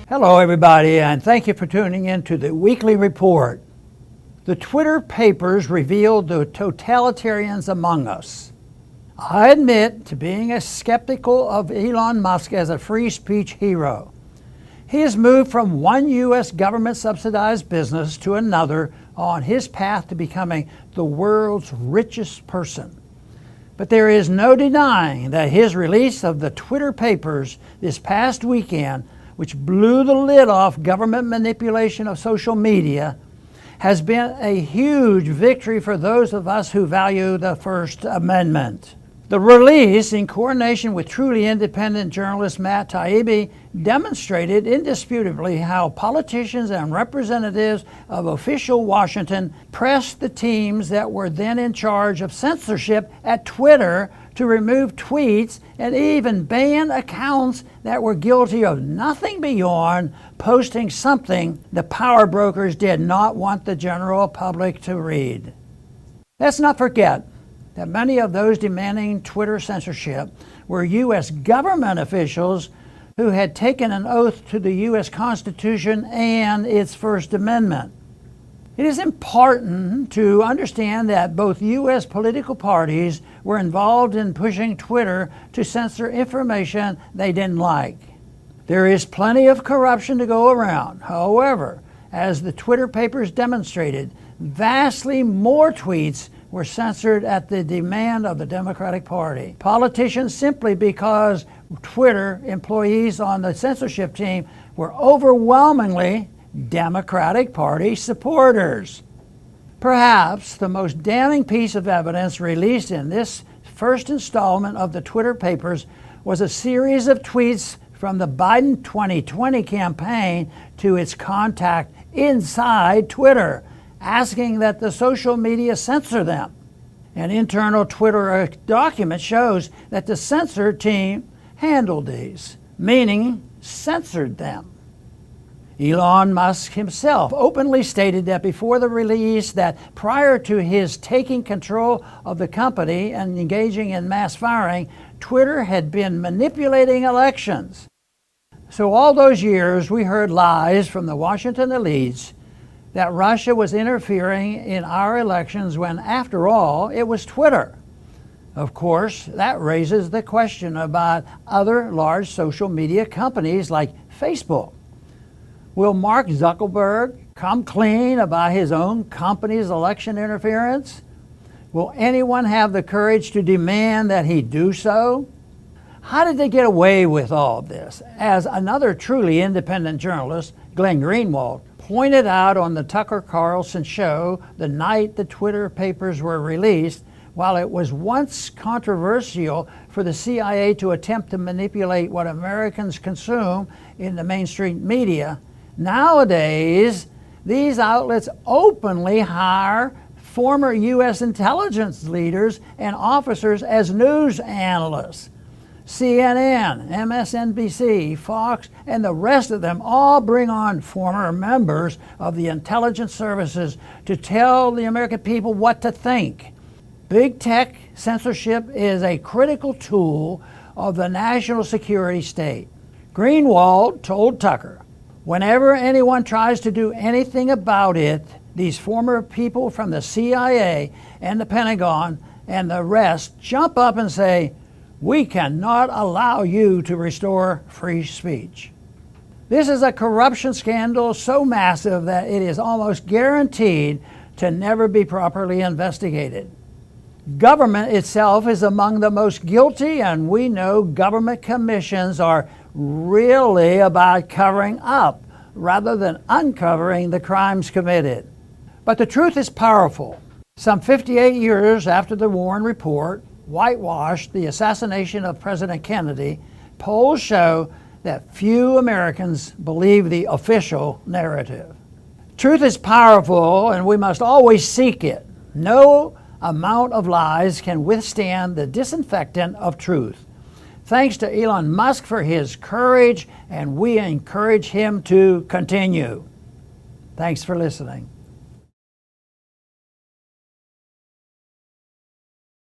Hello everybody, and thank you for tuning in to the weekly report. The Twitter papers revealed the totalitarians among us. I admit to being skeptical of Elon Musk as a free speech hero. He has moved from one U.S. government-subsidized business to another on his path to becoming the world's richest person. But there is no denying that his release of the Twitter papers this past weekend, which blew the lid off government manipulation of social media, has been a huge victory for those of us who value the First Amendment. The release, in coordination with truly independent journalist Matt Taibbi, demonstrated indisputably how politicians and representatives of official Washington pressed the teams that were then in charge of censorship at Twitter to remove tweets and even ban accounts that were guilty of nothing beyond posting something the power brokers did not want the general public to read. Let's not forget that many of those demanding Twitter censorship were U.S. government officials who had taken an oath to the U.S. Constitution and its First Amendment. It is important to understand that both U.S. political parties were involved in pushing Twitter to censor information they didn't like. There is plenty of corruption to go around. However, as the Twitter papers demonstrated, vastly more tweets were censored at the demand of the Democratic Party. Politicians, simply because Twitter employees on the censorship team were overwhelmingly Democratic Party supporters. Perhaps the most damning piece of evidence released in this first installment of the Twitter papers was a series of tweets from the Biden 2020 campaign to its contact inside Twitter, asking that the social media censor them. An internal Twitter document shows that the censor team handled these, meaning censored them. Elon Musk himself openly stated that before the release that prior to his taking control of the company and engaging in mass firing, Twitter had been manipulating elections. So all those years we heard lies from the Washington elites that Russia was interfering in our elections when, after all, it was Twitter. Of course, that raises the question about other large social media companies like Facebook. Will Mark Zuckerberg come clean about his own company's election interference? Will anyone have the courage to demand that he do so? How did they get away with all of this? As another truly independent journalist, Glenn Greenwald, pointed out on the Tucker Carlson show the night the Twitter papers were released, while it was once controversial for the CIA to attempt to manipulate what Americans consume in the mainstream media, nowadays these outlets openly hire former U.S. intelligence leaders and officers as news analysts. CNN, MSNBC, Fox, and the rest of them all bring on former members of the intelligence services to tell the American people what to think. Big tech censorship is a critical tool of the national security state. Greenwald told Tucker, whenever anyone tries to do anything about it, these former people from the CIA and the Pentagon and the rest jump up and say, "We cannot allow you to restore free speech." This is a corruption scandal so massive that it is almost guaranteed to never be properly investigated. Government itself is among the most guilty, and we know government commissions are really about covering up rather than uncovering the crimes committed. But the truth is powerful. Some 58 years after the Warren Report whitewashed the assassination of President Kennedy, polls show that few Americans believe the official narrative. Truth is powerful, and we must always seek it. No amount of lies can withstand the disinfectant of truth. Thanks to Elon Musk for his courage, and we encourage him to continue. Thanks for listening.